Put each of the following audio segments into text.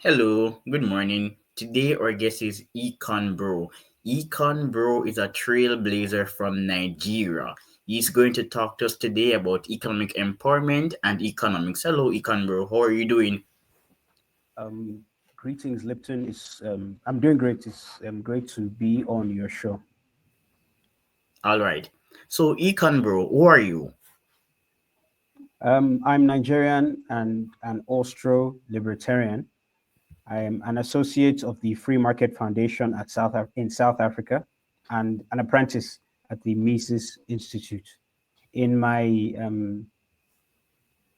Hello, good morning. Today our guest is Econ Bro. Econ Bro is a trailblazer from Nigeria. He's going to talk to us today about economic empowerment and economics. Hello, Econ Bro. How are you doing? Um, Greetings, Lipton. I'm doing great. It's great to be on your show. All right. So, Econ Bro, who are you? I'm Nigerian and an Austro libertarian. I am an associate of the Free Market Foundation in South Africa, and an apprentice at the Mises Institute. In my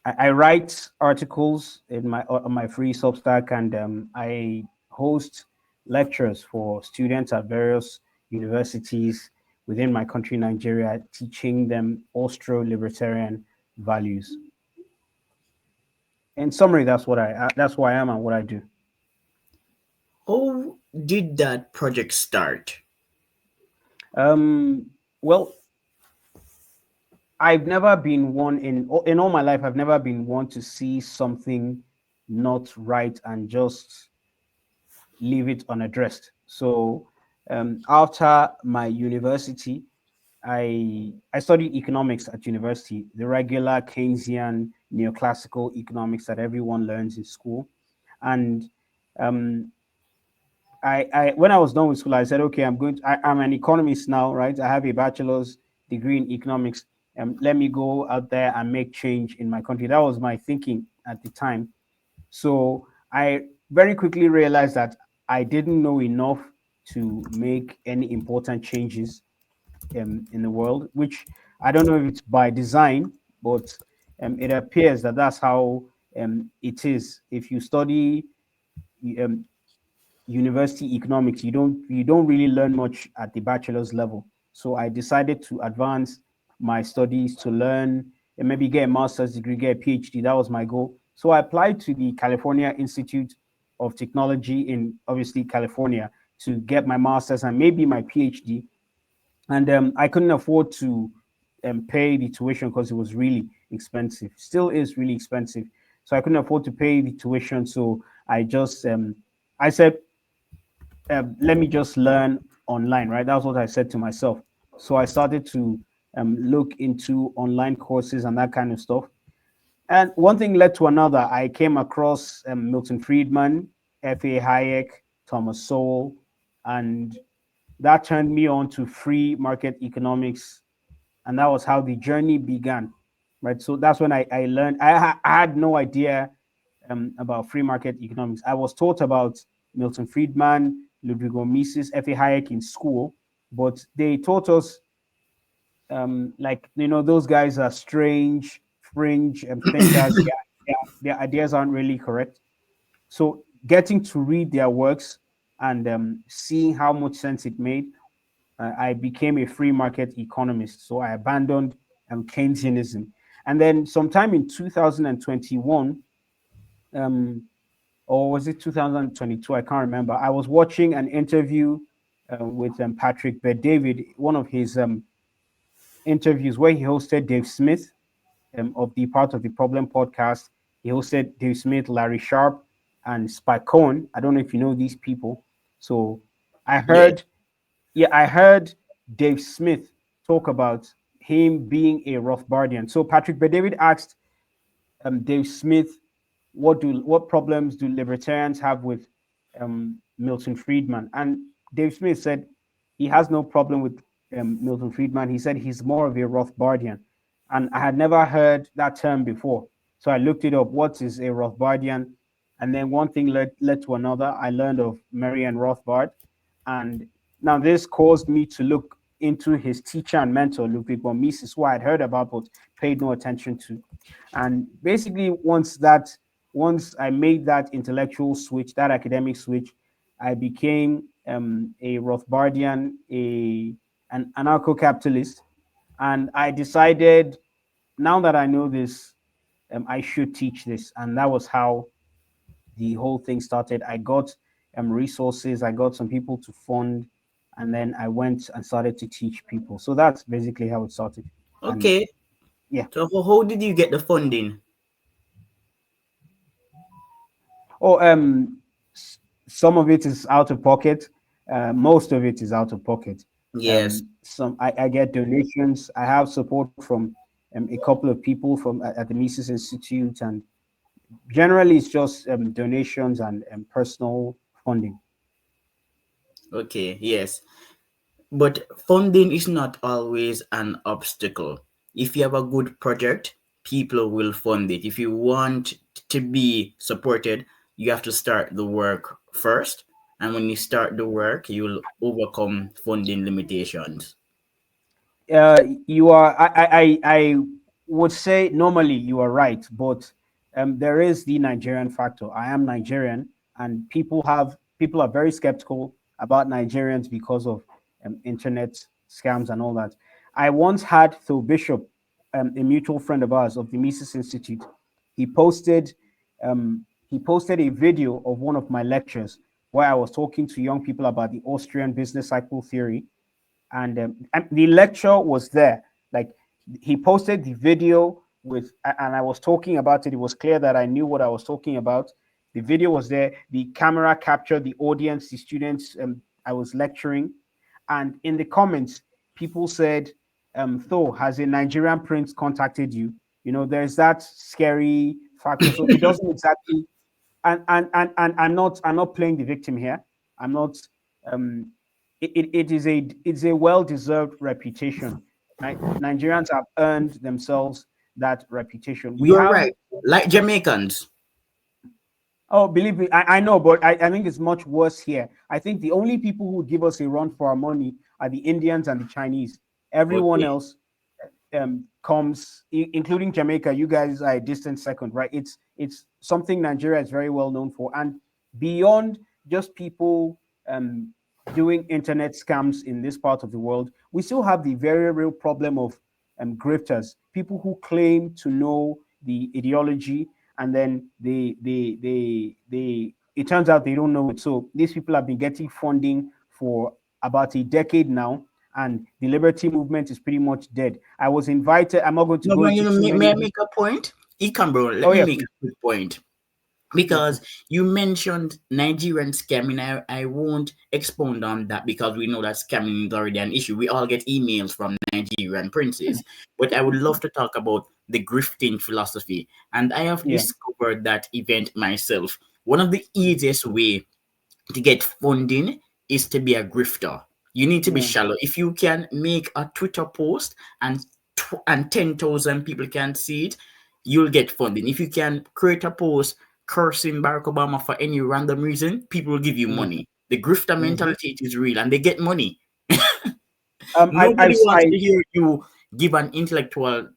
I write articles in my on my free Substack, and I host lectures for students at various universities within my country, Nigeria, teaching them Austro-libertarian values. In summary, that's who I am and what I do. How did that project start? Um, well, I've never been one in all my life. I've never been one to see something not right and just leave it unaddressed. So after my university, I studied economics at university, the regular Keynesian neoclassical economics that everyone learns in school. And um, I when I was done with school, I said, okay, I'm an economist now, right? I have a bachelor's degree in economics. Let me go out there and make change in my country. That was my thinking at the time. So I very quickly realized that I didn't know enough to make any important changes in the world, which I don't know if it's by design, but it appears that that's how it is. If you study um, university economics, you don't really learn much at the bachelor's level. So I decided to advance my studies to learn and maybe get a master's degree, get a PhD. That was my goal. So I applied to the California Institute of Technology in obviously California to get my master's and maybe my PhD. And I couldn't afford to pay the tuition because it was really expensive. Still is really expensive. So I couldn't afford to pay the tuition. So I said, let me just learn online, right? That's what I said to myself. So I started to look into online courses and that kind of stuff. And one thing led to another. I came across Milton Friedman, F.A. Hayek, Thomas Sowell, and that turned me on to free market economics. And that was how the journey began, right? So that's when I learned. I had no idea about free market economics. I was taught about Milton Friedman, Ludwig Mises, F.A. Hayek in school, but they taught us like those guys are strange, fringe thinkers. Their ideas aren't really correct. So getting to read their works and seeing how much sense it made, I became a free market economist. So I abandoned Keynesianism. And then sometime in 2021, um, or was it 2022? I can't remember. I was watching an interview with Patrick Bet David, one of his interviews where he hosted Dave Smith of the Part of the Problem podcast. He hosted Dave Smith, Larry Sharp, and Spike Cohen. I don't know if you know these people. So I Yeah. heard, yeah, I heard Dave Smith talk about him being a Rothbardian. So Patrick Bet David asked Dave Smith, what problems do libertarians have with Milton Friedman? And Dave Smith said he has no problem with Milton Friedman. He said he's more of a Rothbardian, and I had never heard that term before. So I looked it up. What is a Rothbardian? And then one thing led to another. I learned of Marian Rothbard, and now this caused me to look into his teacher and mentor Ludwig von Mises, who I had heard about but paid no attention to. And basically, once I made that intellectual switch, that academic switch, I became a Rothbardian, an anarcho-capitalist, and I decided now that I know this, I should teach this, and that was how the whole thing started. I got resources, I got some people to fund, and then I went and started to teach people. So that's basically how it started. And Okay. yeah. So, how did you get the funding? Oh, Some of it is out of pocket. Most of it is out of pocket. Yes. I get donations. I have support from a couple of people from at the Mises Institute, and generally it's just donations and personal funding. Okay. Yes. But funding is not always an obstacle. If you have a good project, people will fund it. If you want to be supported, you have to start the work first. And when you start the work, you'll overcome funding limitations. You are I would say normally you are right, but there is the Nigerian factor. I am Nigerian, and people are very skeptical about Nigerians because of internet scams and all that. I once had Phil Bishop, a mutual friend of ours of the Mises Institute. He posted he posted a video of one of my lectures where I was talking to young people about the Austrian business cycle theory, and the lecture was there. Like, he posted the video with, and I was talking about it. It was clear that I knew what I was talking about. The video was there. The camera captured the audience, the students. I was lecturing, and in the comments, people said, "Thor, has a Nigerian prince contacted you?" There's that scary factor. So it doesn't exactly, and I'm not playing the victim here. I'm not. Um, it's a well-deserved reputation. Nigerians have earned themselves that reputation. We You're have. right. Like Jamaicans. Oh, believe me, I know, but I think it's much worse here. I think the only people who give us a run for our money are the Indians and the Chinese. Everyone Okay. else comes, including Jamaica. You guys are a distant second, right? It's something Nigeria is very well known for, and beyond just people um, doing internet scams in this part of the world, we still have the very real problem of grifters, people who claim to know the ideology, and then it turns out they don't know it. So these people have been getting funding for about a decade now, and the liberty movement is pretty much dead. I was invited. I'm not going to No, go no, into too may many. I make a point? Econ, bro, let Oh me yeah, make please. a quick point. Yeah, Because please. you mentioned Nigerian scamming. I won't expound on that because we know that scamming is already an issue. We all get emails from Nigerian princes. But I would love to talk about the grifting philosophy. And I have Yeah, discovered that event myself. One of the easiest way to get funding is to be a grifter. You need to be yeah. shallow. If you can make a Twitter post and 10,000 people can see it, you'll get funding. If you can create a post cursing Barack Obama for any random reason, people will give you Mm, money. The grifter mhm. mentality it is real and they get money. I've Nobody wants to hear you give an intellectual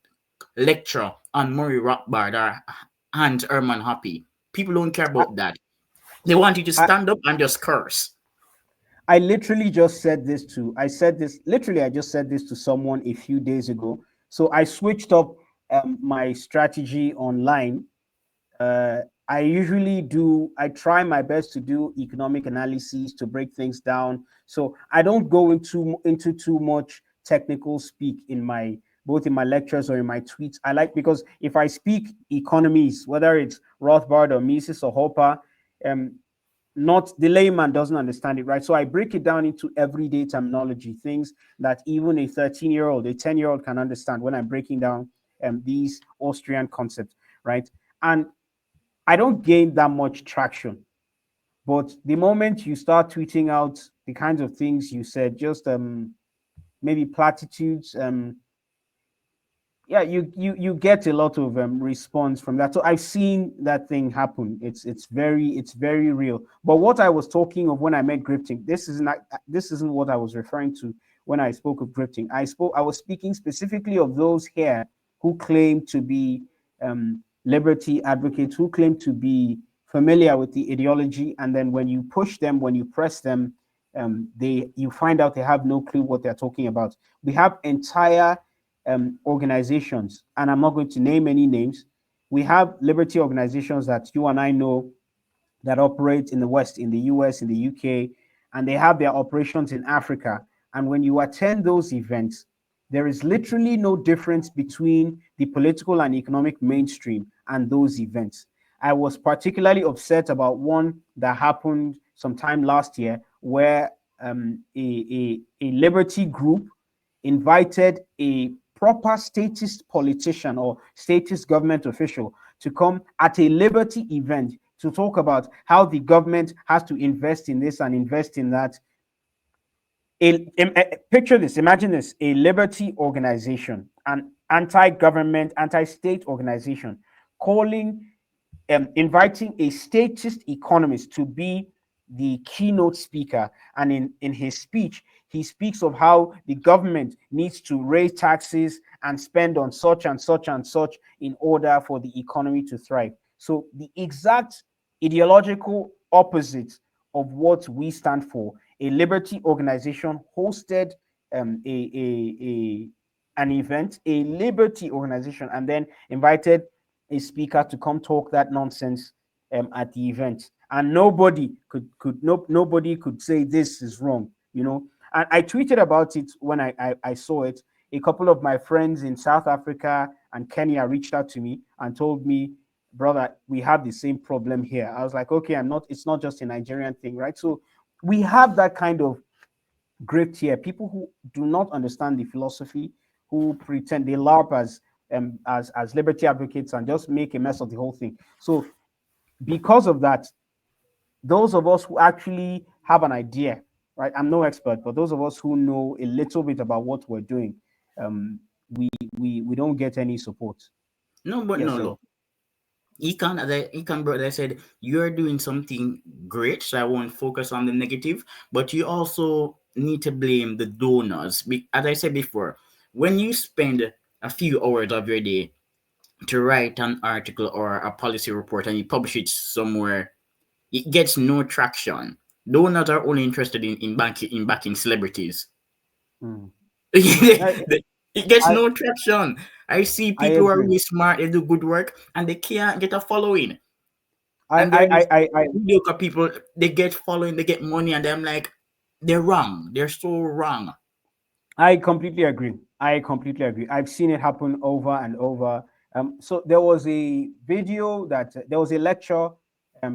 lecture on Murray Rothbard or Hans Herman Hoppe. People don't care I, about that. They want you to I stand up and just curse. I literally just said this to I said this literally I just said this to someone a few days ago. So I switched up my strategy online. uh, I try my best to do economic analyses to break things down. So I don't go into too much technical speak in my both in my lectures or in my tweets. I like, because if I speak economies, whether it's Rothbard or Mises or Hopper, um, not the layman doesn't understand it, right? So I break it down into everyday terminology, things that even a 13-year-old, a 10-year-old can understand when I'm breaking down these Austrian concepts, right? And I don't gain that much traction. But the moment you start tweeting out the kinds of things you said, just maybe platitudes, yeah, you get a lot of response from that. So I've seen that thing happen. It's very real. But what I was talking of when I meant grifting, this isn't what I was referring to when I spoke of grifting. I was speaking specifically of those here who claim to be liberty advocates, who claim to be familiar with the ideology, and then when you push them, when you press them, they you find out they have no clue what they're talking about. We have entire organizations, and I'm not going to name any names. We have liberty organizations that you and I know that operate in the West, in the US, in the UK, and they have their operations in Africa. And when you attend those events, there is literally no difference between the political and economic mainstream and those events. I was particularly upset about one that happened sometime last year, where a liberty group invited a proper statist politician or statist government official to come at a liberty event to talk about how the government has to invest in this and invest in that. Picture this, imagine this: a liberty organization, an anti-government, anti-state organization, calling inviting a statist economist to be the keynote speaker. And in his speech, he speaks of how the government needs to raise taxes and spend on such and such and such in order for the economy to thrive. So the exact ideological opposite of what we stand for. A liberty organization hosted an event, a liberty organization, and then invited a speaker to come talk that nonsense at the event, and nobody could say this is wrong, you know. And I tweeted about it when I saw it. A couple of my friends in South Africa and Kenya reached out to me and told me, brother, we have the same problem here. I was like, okay, it's not just a Nigerian thing, right? So we have that kind of grift here. People who do not understand the philosophy, who pretend they LARP as liberty advocates and just make a mess of the whole thing. So because of that, those of us who actually have an idea, right? I'm no expert, but those of us who know a little bit about what we're doing, um, we don't get any support. No, but Yes, no, sir. look. Econ brother said you're doing something great, so I won't focus on the negative, but you also need to blame the donors. As I said before, when you spend a few hours of your day to write an article or a policy report and you publish it somewhere, it gets no traction. Donors are only interested in backing celebrities. Mm. I, It gets I no traction. I see I people who are agree. really smart, they do good work, and they can't get a following. I And there are I these I I, I mediocre people, they get following, they get money, and I'm like, they're wrong. They're so wrong. I completely agree. I completely agree. I've seen it happen over and over. So there was a video there was a lecture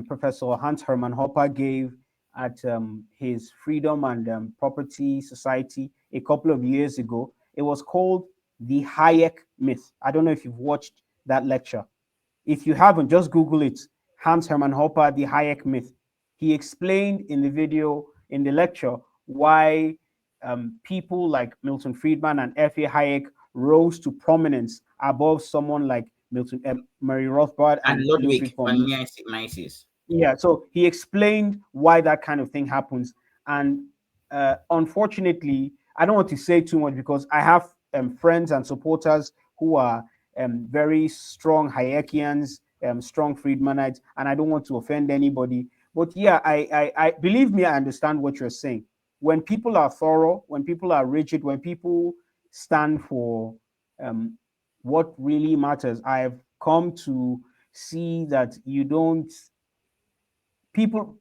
Professor Hans Hermann Hoppe gave at his Freedom and Property Society a couple of years ago. It was called the Hayek Myth. I don't know if you've watched that lecture. If you haven't, just Google it. Hans Hermann Hoppe, the Hayek myth. He explained in the video, in the lecture, why people like Milton Friedman and F.A. Hayek rose to prominence above someone like Murray Rothbard And and Ludwig Ludwig von. von Mises. Yeah, so he explained why that kind of thing happens. And unfortunately, I don't want to say too much because I have friends and supporters who are very strong Hayekians, strong Friedmanites, and I don't want to offend anybody. But yeah, I believe me, I understand what you're saying. When people are thorough, when people are rigid, when people stand for um, what really matters, I've come to see that you don't people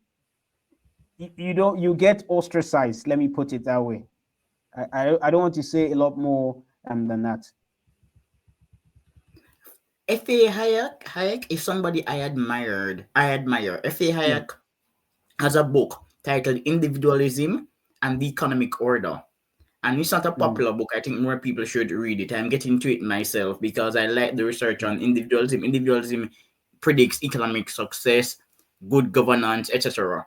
you don't you get ostracized. Let me put it that way. I don't want to say a lot more than that. F.A. Hayek is somebody I admire. F.A. Yeah. Hayek has a book titled Individualism and the Economic Order. And it's not a Mm, popular book. I think more people should read it. I'm getting to it myself because I like the research mm, on individualism. Individualism predicts economic success, good governance, etc.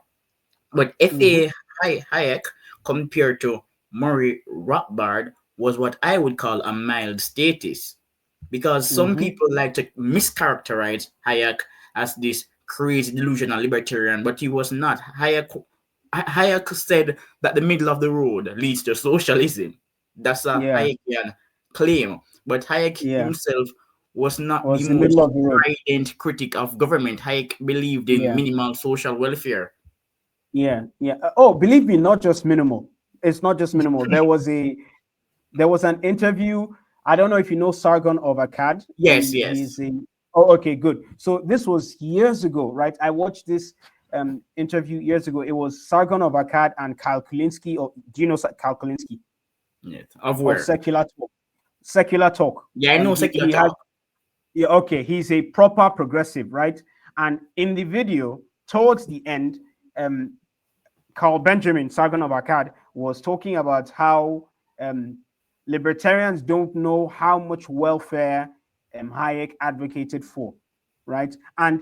But mm-hmm, F.A. Hayek, compared to Murray Rothbard, was what I would call a mild statist. Because some mm-hmm. people like to mischaracterize Hayek as this crazy delusional libertarian, but he was not. Hayek said that the middle of the road leads to socialism. That's a Yeah, Hayekian claim. But Hayek yeah. himself was not the Was the middle most of the road. strident critic of government. Hayek believed in Yeah, minimal social welfare. yeah, yeah. Oh, believe me, not just minimal. It's not just minimal. There was an interview. I don't know if you know Sargon of Akkad. Yes, yes. He's a Oh, okay, good. So this was years ago, right? I watched this interview years ago. It was Sargon of Akkad and Kyle Kulinski. Or do you know Kyle Kulinski Yes. Of of where? Secular Talk? Secular Talk. Yeah, I know secular He has talk. Yeah, okay. He's a proper progressive, right? And in the video, towards the end, um, Carl Benjamin, Sargon of Akkad, was talking about how um, libertarians don't know how much welfare Hayek advocated for, right? And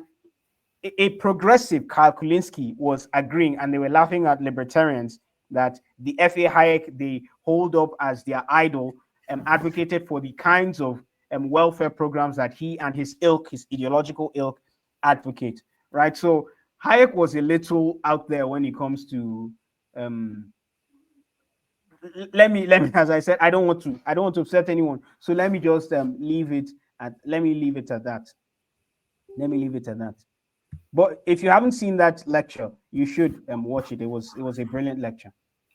a progressive, Karl Kulinski, was agreeing, and they were laughing at libertarians that the F.A. Hayek they hold up as their idol advocated for the kinds of welfare programs that he and his ilk, his ideological ilk, advocate, right? So Hayek was a little out there when it comes to um, let me as I said, I don't want to upset anyone, so let me just leave it at that. Let me leave it at that. But if you haven't seen that lecture, you should watch it. It was a brilliant lecture.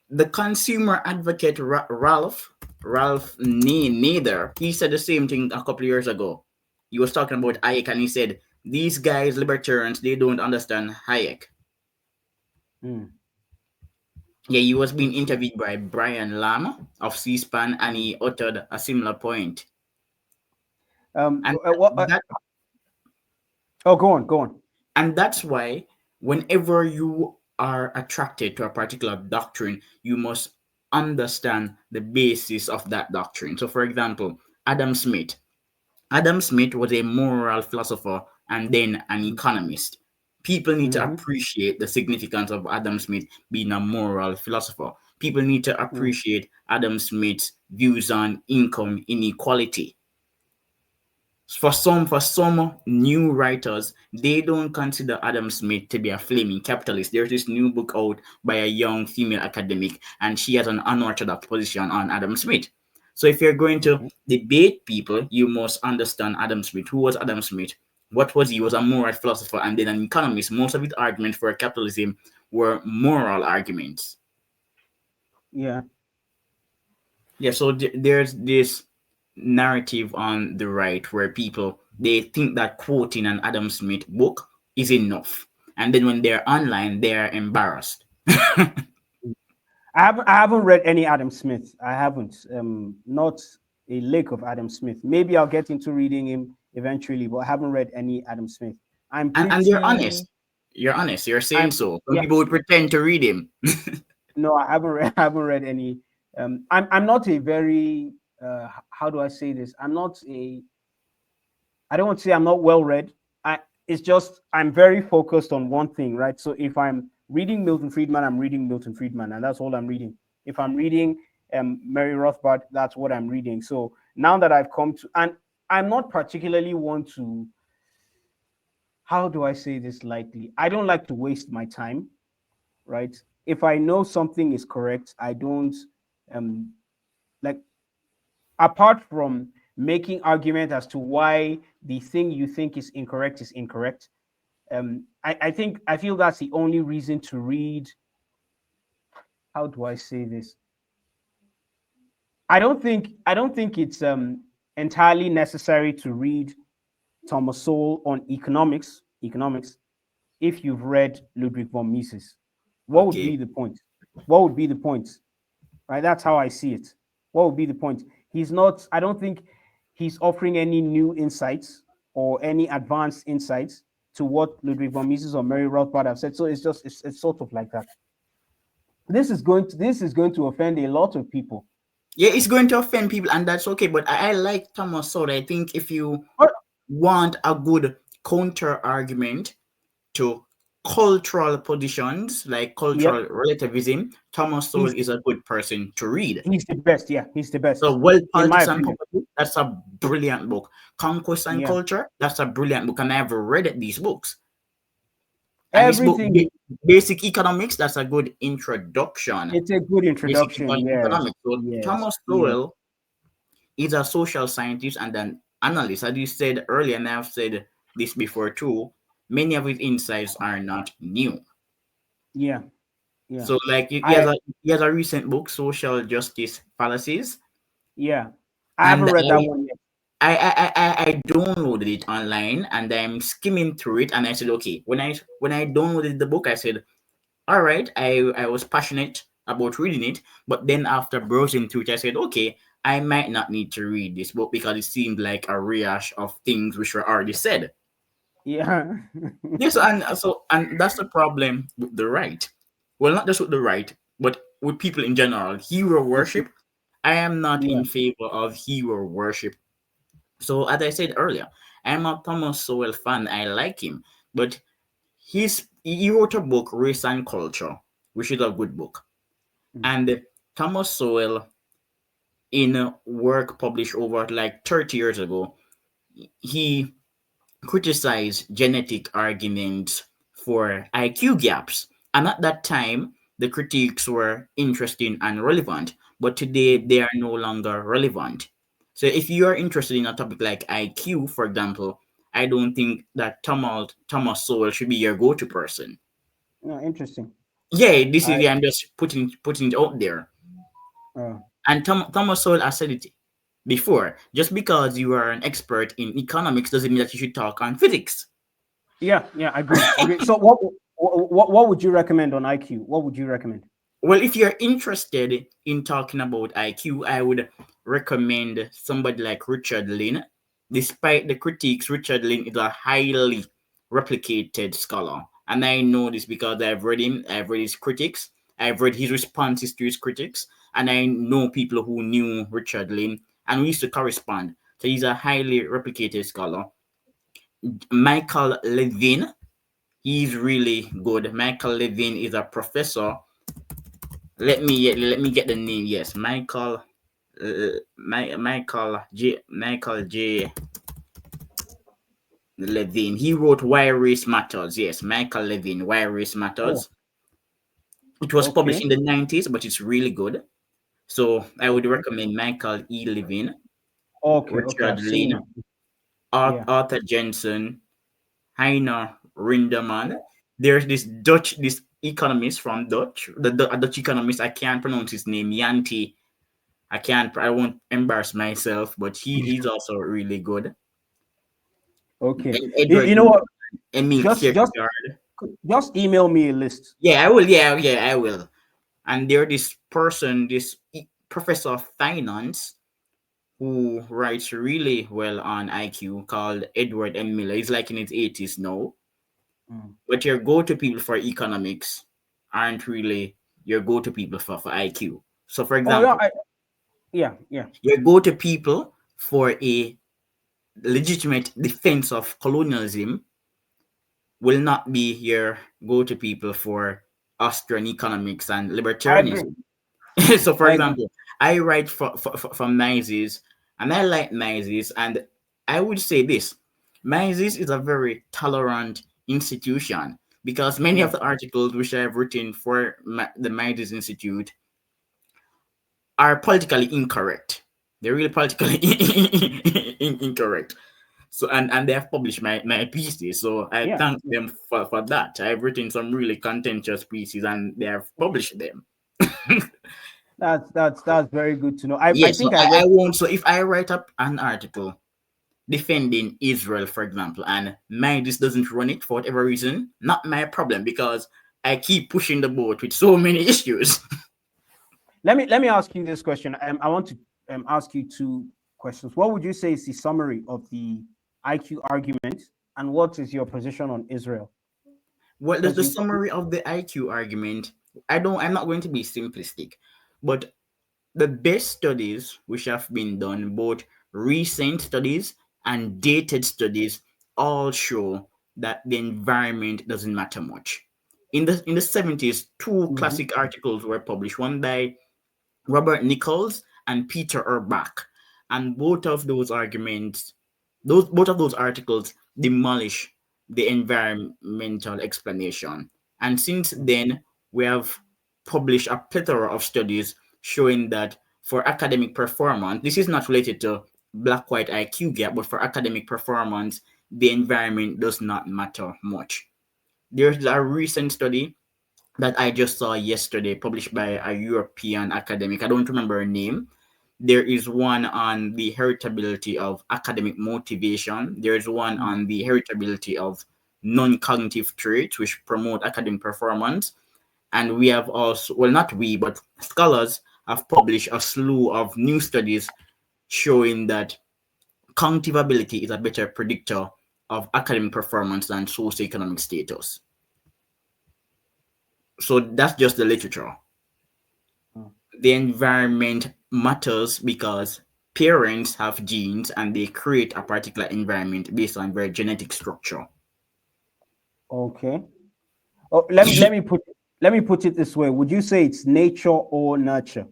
The consumer advocate Ralph Nader, he said the same thing a couple of years ago. He was talking about Hayek and he said these guys libertarians they don't understand Hayek. Mm. Yeah, he was being interviewed by Brian Lam of C-SPAN and he uttered a similar point. And What? that Oh, go on, go on. and that's why whenever you are attracted to a particular doctrine, you must understand the basis of that doctrine. So for example, Adam Smith. Adam Smith was a moral philosopher and then an economist. People need to Mm-hmm. appreciate the significance of Adam Smith being a moral philosopher. People need to Mm. appreciate Adam Smith's views on income inequality. For some new writers, they don't consider Adam Smith to be a flaming capitalist. There's this new book out by a young female academic, and she has an unorthodox position on Adam Smith. So if you're going to Okay. debate people, you must understand Adam Smith. Who was Adam Smith? What was he? He was a moral philosopher and then an economist. Most of his arguments for capitalism were moral arguments. Yeah. Yeah, so there's this narrative on the right where people they think that quoting an Adam Smith book is enough, and then when they're online, they're embarrassed. I haven't read any Adam Smith. I haven't. Not a lick of Adam Smith. Maybe I'll get into reading him eventually, but I haven't read any Adam Smith. I'm And you're pretty. honest. You're honest. You're saying I'm so. Some Yeah. people would pretend to read him. No, I haven't read. I haven't read any. I'm not a very. How do I say this? I'm not a. I don't want to say I'm not well read. It's just I'm very focused on one thing, right? So if I'm reading Milton Friedman, I'm reading Milton Friedman, and that's all I'm reading. If I'm reading Mary Rothbard, that's what I'm reading. So now that I've come to, and I'm not particularly want to. How do I say this lightly? I don't like to waste my time, right? If I know something is correct, I don't um like apart from making argument as to why the thing you think is incorrect. I feel that's the only reason to read. How do I say this? I don't think it's entirely necessary to read Thomas Sowell on economics if you've read Ludwig von Mises. What would Okay. be the point? What would be the point? Right? That's how I see it. What would be the point? He's not. I don't think he's offering any new insights or any advanced insights to what Ludwig von Mises or Mary Rothbard have said. So it's sort of like that. This is going to offend a lot of people. Yeah, it's going to offend people, and that's okay. But I like Thomas Sowell. I think if you Or, want a good counter argument to cultural positions like yep, cultural relativism, Thomas Sowell he's is a good person to read. he's the best. Yeah, he's the So, best, World in my Politics and opinion. Poverty, that's a brilliant book. Conquest and Yeah, Culture, that's a brilliant book, and I've read these books. And his book, everything. Basic Economics, that's a good introduction. It's a good Basic introduction. Yes, Economics. So, yes, Thomas yes. Sowell is a social scientist and an analyst. As you said earlier, and I've said this before too, many of his insights are not new. Yeah, yeah. So, like I he has a recent book, Social Justice Fallacies, Yeah, I and haven't read that one yet. I downloaded it online and I'm skimming through it, and I said, okay, when I downloaded the book, I said, all right, I was passionate about reading it, but then after browsing through it, I said, okay, I might not need to read this book because it seemed like a rehash of things which were already said. Yeah. Yes, and that's the problem with the right. Well, not just with the right, but with people in general. Hero worship. I am not Yeah. in favor of hero worship. So as I said earlier, I'm a Thomas Sowell fan. I like him, but he wrote a book, Race and Culture, which is a good book. Mm. And Thomas Sowell, in a work published over like 30 years ago, he criticized genetic arguments for IQ gaps. And at that time, the critiques were interesting and relevant, but today Mm. they are no longer relevant. So if you are interested in a topic like IQ, for example, I don't think that Thomas Sowell should be your go-to person. No, interesting. Yeah, this is I I'm just putting it out there. uh, And Thomas Sowell has said it before. Just because you are an expert in economics doesn't mean that you should talk on physics. yeah, yeah, agreed. Agreed. So what would you recommend on IQ? What would you recommend? Well, if you're interested in talking about IQ, I would recommend somebody like Richard Lynn. Despite the critiques, Richard Lynn is a highly replicated scholar. And I know this because I've read him, I've read his critics, I've read his responses to his critics, and I know people who knew Richard Lynn and we used to correspond. So he's a highly replicated scholar. Michael Levine, he's really good. Michael Levine is a professor. Let me get the name. Yes, Michael J. Levine. He wrote Why Race Matters. Yes, Michael Levine, Why Race Oh, Matters. It was published okay. in the 90s, but it's really good. So I would Okay. recommend Michael E. Levine, Okay. Okay. Richard I've seen Lynn, it. Yeah. Arthur Jensen, Heiner Rinderman. There's this economist from Dutch, a Dutch economist. I can't pronounce his name. Yanti. I won't embarrass myself, but he is also really good. Okay. And You Edward know Hoover, what? Emil Just just Kierkegaard. just email me a list. Yeah, I will. Yeah, I will. And there, this person, professor of finance, who writes really well on IQ, called Edward M. Miller. He's like in his 80s now. Mm. But your go-to people for economics aren't really your go-to people for IQ. So, for Oh yeah. example, Yeah. Yeah. your go-to people for a legitimate defense of colonialism will not be your go-to people for Austrian economics and I agree. libertarianism. So, for I agree. example, I write from Mises, and I like Mises, and I would say this: Mises is a very tolerant institution because many Yeah. of the articles which I have written for the Mises Institute are politically incorrect. They're really politically incorrect. So and they have published my pieces. So I Yeah. thank them for that. I've written some really contentious pieces and they have published them. That's very good to know. I Yes, so think I I read. won't. So if I write up an article defending Israel, for example, and Midas doesn't run it for whatever reason, not my problem because I keep pushing the boat with so many issues. Let me ask you this question. I want to ask you two questions. What would you say is the summary of the IQ argument, and what is your position on Israel? Well, Because the you, summary of the IQ argument, I'm not going to be simplistic, but the best studies which have been done, both recent studies and dated studies, all show that the environment doesn't matter much. In the 70s, two Mhm. classic articles were published, one by Robert Nichols and Peter Urbach. And both of those articles demolish the environmental explanation. And since then, we have published a plethora of studies showing that for academic performance, this is not related to black white IQ gap, but for academic performance, the environment does not matter much. There's a recent study that I just saw yesterday, published by a European academic. I don't remember her name. There is one on the heritability of academic motivation. There is one Mm. on the heritability of non-cognitive traits, which promote academic performance. And we have also, well, not we, but scholars have published a slew of new studies showing that cognitive ability is a better predictor of academic performance than socioeconomic status. So that's just the literature. Mm. The environment matters because parents have genes and they create a particular environment based on their genetic structure. Okay. Oh, let me put it this way. Would you say it's nature or nurture,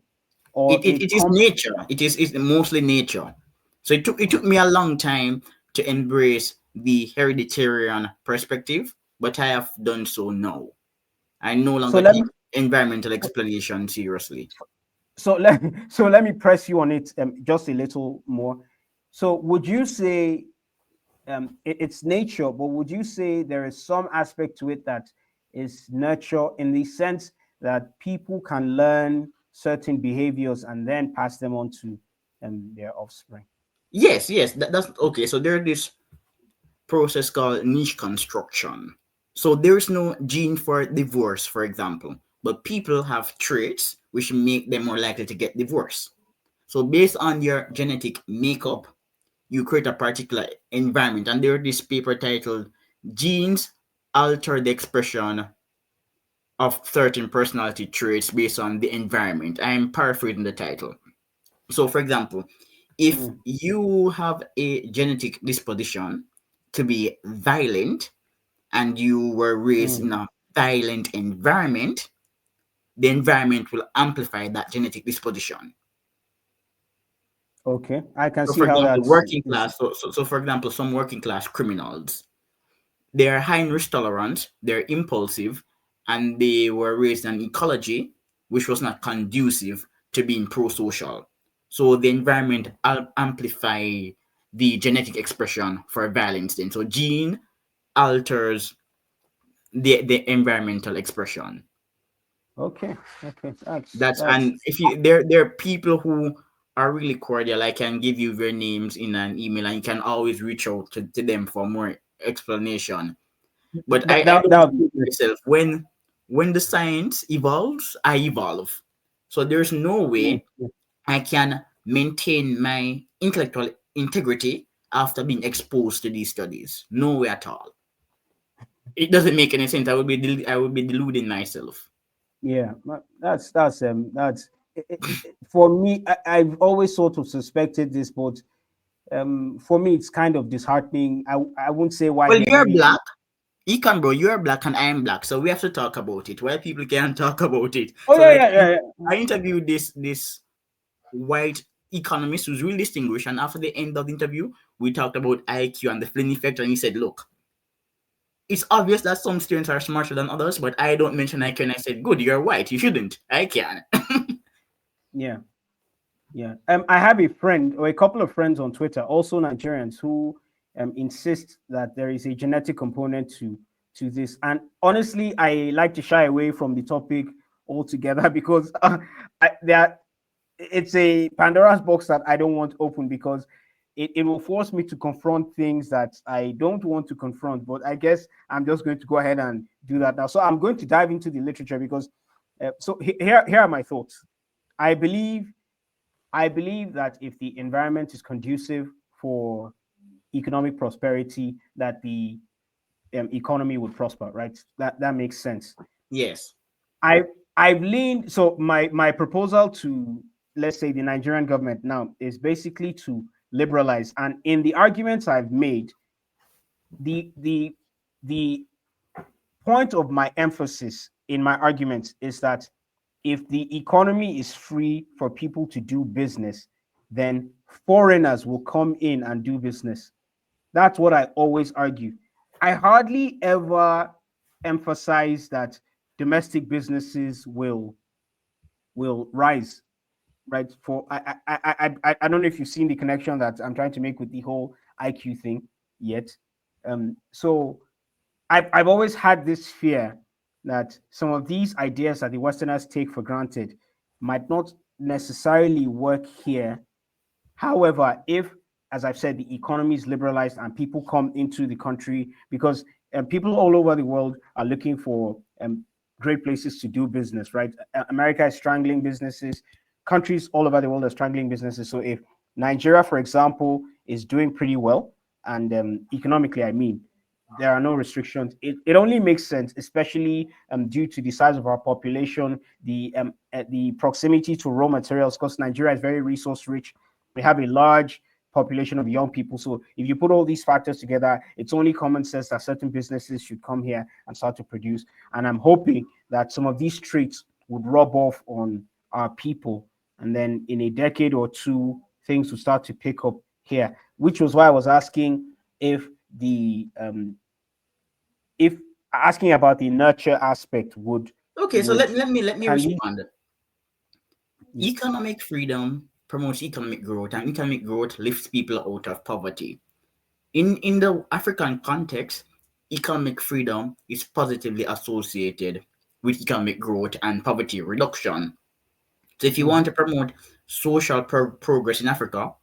or It is nature. It's mostly nature. So it took me a long time to embrace the hereditarian perspective, but I have done so now. I no so longer let me take environmental explanation seriously. so let me press you on it just a little more. So would you say it's nature, but would you say there is some aspect to it that is nurture in the sense that people can learn certain behaviors and then pass them on to their offspring? Yes, yes, that's okay. So there's this process called niche construction. So there's no gene for divorce, for example, but people have traits which make them more likely to get divorced. So based on your genetic makeup, you create a particular environment. And there's this paper titled Genes Alter the Expression of Certain Personality Traits Based on the Environment. I'm paraphrasing the title. So, for example, if Mm, you have a genetic disposition to be violent and you were raised mm. in a violent environment, the environment will amplify that genetic disposition. Okay, I can So, see for how example, that's working is. class. So for example, some working class criminals, they are high in risk tolerance, they're impulsive, and they were raised in an ecology which was not conducive to being pro-social. So the environment amplify the genetic expression for violence. Then, so gene alters the environmental expression. Okay, okay, That's that's and if you there are people who are really cordial. I can give you their names in an email, and you can always reach out to them for more explanation. But that I that, don't that would believe be myself. When the science evolves, I evolve. So there's no good. way I can maintain my intellectual integrity after being exposed to these studies. No way at all. It doesn't make any sense. I would be deluding myself. Yeah, that's for me. I've always sort of suspected this, but for me, it's kind of disheartening. I won't say why Well, they're you're doing it. black. Econ, bro, you're black and I am black, so we have to talk about it. Why people can't talk about it? Oh So, yeah, like, yeah, yeah, yeah. I interviewed this white economist who's really distinguished, and after the end of the interview, we talked about IQ and the Flynn effect, and he said, "Look, it's obvious that some students are smarter than others, but I don't mention IQ." And I said, "Good, you're white. You shouldn't. I can." Yeah, yeah. I have a friend or a couple of friends on Twitter, also Nigerians, who insist that there is a genetic component to this. And honestly, I like to shy away from the topic altogether because there it's a Pandora's box that I don't want open because it will force me to confront things that I don't want to confront. But I guess I'm just going to go ahead and do that now. So I'm going to dive into the literature because here are my thoughts. I believe I believe that if the environment is conducive for economic prosperity, that the economy would prosper. Right? That makes sense. Yes. I I've leaned so my proposal to, let's say, the Nigerian government now is basically to liberalize. And in the arguments I've made, the the the point of my emphasis in my arguments is that if the economy is free for people to do business, then foreigners will come in and do business. That's what I always argue. I hardly ever emphasize that domestic businesses will rise, right? For I don't know if you've seen the connection that I'm trying to make with the whole IQ thing yet. So I've always had this fear that some of these ideas that the Westerners take for granted might not necessarily work here. However, if, as I've said, the economy is liberalized and people come into the country, because people all over the world are looking for great places to do business, right? America is strangling businesses. Countries all over the world are strangling businesses. So if Nigeria, for example, is doing pretty well and economically, I mean, there are no restrictions. It only makes sense, especially due to the size of our population, the proximity to raw materials, because Nigeria is very resource rich. We have a large population of young people. So if you put all these factors together, it's only common sense that certain businesses should come here and start to produce. And I'm hoping that some of these traits would rub off on our people. And then in a decade or two, things will start to pick up here, which was why I was asking if the if asking about the nurture aspect Okay, so would let me can lead. respond. Yeah, Economic freedom promotes economic growth, and economic growth lifts people out of poverty. In the African context, economic freedom is positively associated with economic growth and poverty reduction. So if you want mhm, to promote social progress in Africa,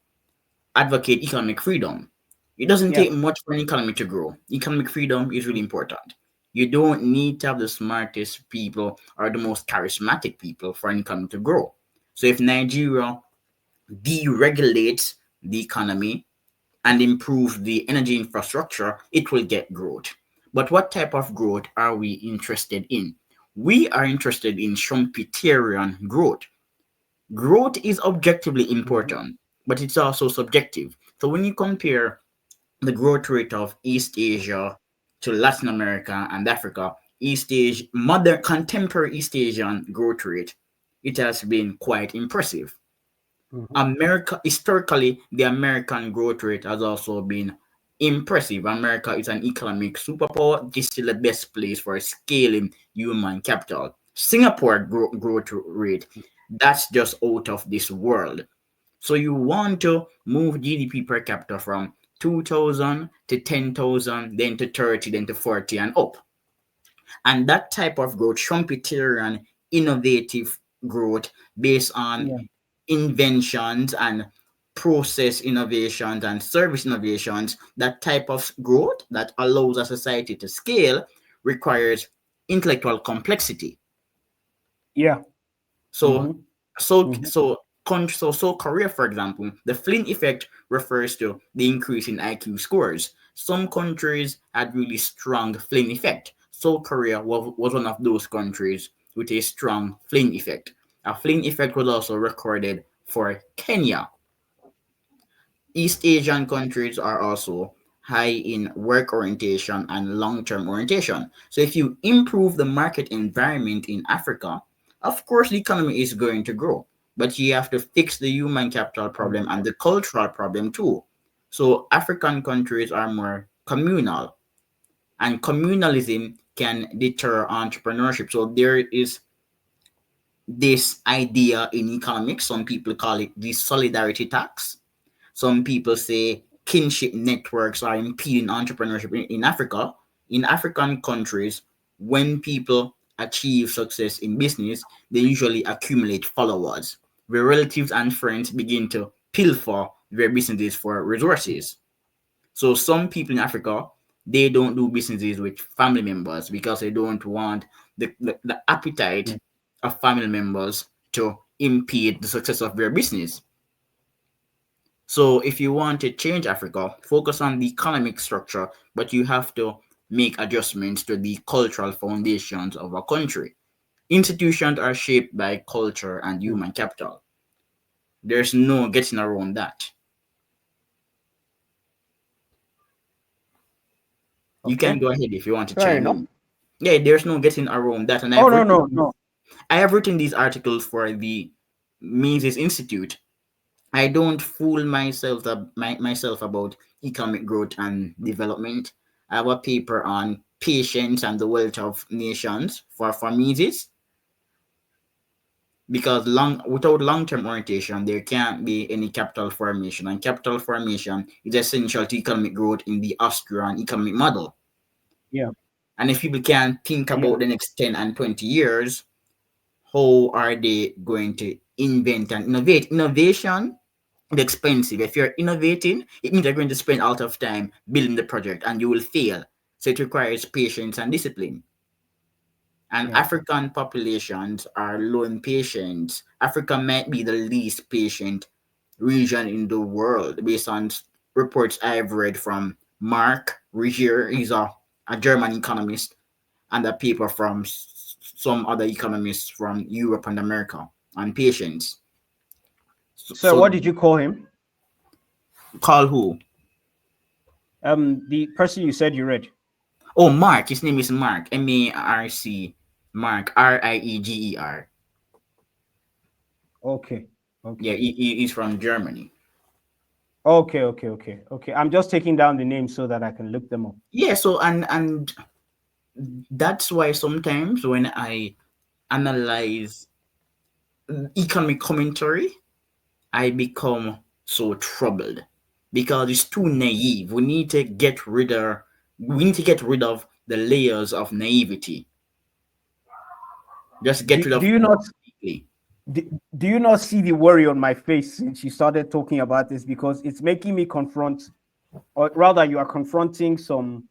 advocate economic freedom. It doesn't yeah, take much for an economy to grow. Economic freedom is really important. You don't need to have the smartest people or the most charismatic people for an economy to grow. So if Nigeria deregulates the economy and improves the energy infrastructure, it will get growth. But what type of growth are we interested in? We are interested in Schumpeterian growth. Growth is objectively mhm, important, but it's also subjective. So when you compare the growth rate of East Asia to Latin America and Africa, East Asia, modern contemporary East Asian growth rate, it has been quite impressive. mhm, America, historically, the American growth rate has also been impressive. America is an economic superpower. This is still the best place for scaling human capital. Singapore growth rate, that's just out of this world. So you want to move GDP per capita from 2,000 to 10,000, then to 30, then to 40 and up. And that type of growth, Schumpeterian innovative growth based on yeah, inventions and process innovations and service innovations, that type of growth that allows a society to scale requires intellectual complexity. yeah, So, mhm, so, mhm, so, so Korea, for example, the Flynn effect refers to the increase in IQ scores. Some countries had really strong Flynn effect. South Korea was one of those countries with a strong Flynn effect. A Flynn effect was also recorded for Kenya. East Asian countries are also high in work orientation and long term orientation. So, if you improve the market environment in Africa, of course, the economy is going to grow, but you have to fix the human capital problem and the cultural problem too. So, African countries are more communal, and communalism can deter entrepreneurship. So, there is this idea in economics, some people call it the solidarity tax. Some people say kinship networks are impeding entrepreneurship in Africa. In African countries, when people achieve success in business, they usually accumulate followers, where relatives and friends begin to pilfer their businesses for resources. So some people in Africa, they don't do businesses with family members because they don't want the appetite yeah, of family members to impede the success of their business. So if you want to change Africa, focus on the economic structure, but you have to make adjustments to the cultural foundations of a country. Institutions are shaped by culture and mm, human capital. There's no getting around that. You can okay, go ahead if you want to fair chime enough. in. Yeah, there's no getting around that. And Oh, no, no, no. I have written these articles for the Mises Institute. I don't fool myself about economic growth and development. I have a paper on patience and the wealth of nations for Mises, because without long-term orientation there can't be any capital formation, and capital formation is essential to economic growth in the Austrian economic model. Yeah, And if people can't think yeah, about the next 10 and 20 years, how are they going to invent and innovate? Innovation is expensive. If you're innovating, it means you're going to spend a lot of time building the project and you will fail. So it requires patience and discipline. And yeah, African populations are low in patience. Africa might be the least patient region in the world based on reports I've read from Mark Rigier, he's a German economist, and a paper from some other economists from Europe and America on patients. So, So, so what did you call him? call who? The person you said you read. Oh, Mark. His name is Mark. Marc. Mark. Rieger. Okay, Yeah, okay, he's from Germany. okay. I'm just taking down the names so that I can look them up. Yeah. So and that's why sometimes when I analyze economic commentary, I become so troubled because it's too naive. We need to get rid of the layers of naivety. Just get Do, rid of do you it not completely. do, do you not see the worry on my face since you started talking about this? Because it's making me confront, or rather, you are confronting some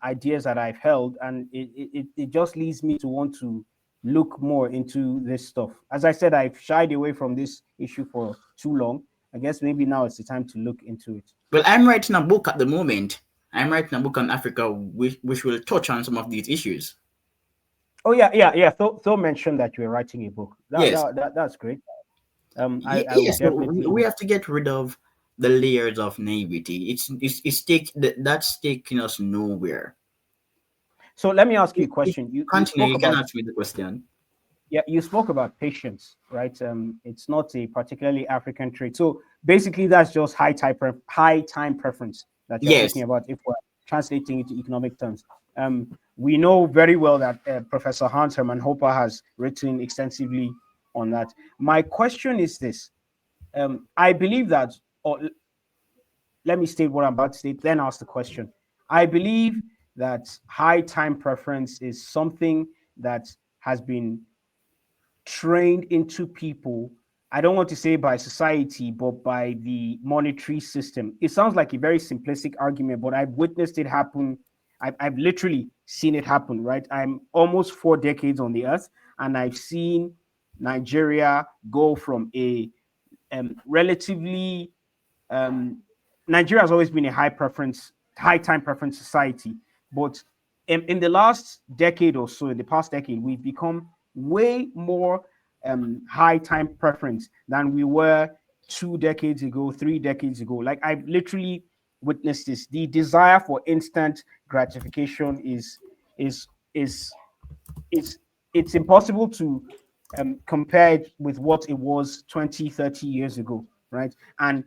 ideas that I've held, and it just leads me to want to look more into this stuff. As I said, I've shied away from this issue for too long. I guess maybe now it's the time to look into it. Well, I'm writing a book at the moment. I'm writing a book on Africa, which will touch on some of these issues. Oh yeah. Thor mentioned that you were writing a book. Yes, That's great. I would yes. So we definitely. have to get rid of the layers of naivety. That's taking us nowhere. So let me ask you a If question. You continue, spoke you can about, ask me the question. yeah, you spoke about patience, right? It's not a particularly African trait. So basically, that's just high time preference that you're talking Yes. about. If we're translating it to economic terms, we know very well that Professor Hans Hermann Hoppe has written extensively on that. My question is this: I believe that, or let me state what I'm about to state, then ask the question. I believe that high time preference is something that has been trained into people. I don't want to say by society, but by the monetary system. It sounds like a very simplistic argument, but I've witnessed it happen. I've literally seen it happen, right? I'm almost 4 decades on the earth, and I've seen Nigeria go from a relatively um, Nigeria has always been a high time preference society, but in the last decade or so, in the past decade, we've become way more high time preference than we were 2 decades ago, 3 decades ago. Like I've literally witnessed this. The desire for instant gratification is is it's it's impossible to compare it with what it was 20, 30 years ago, right? And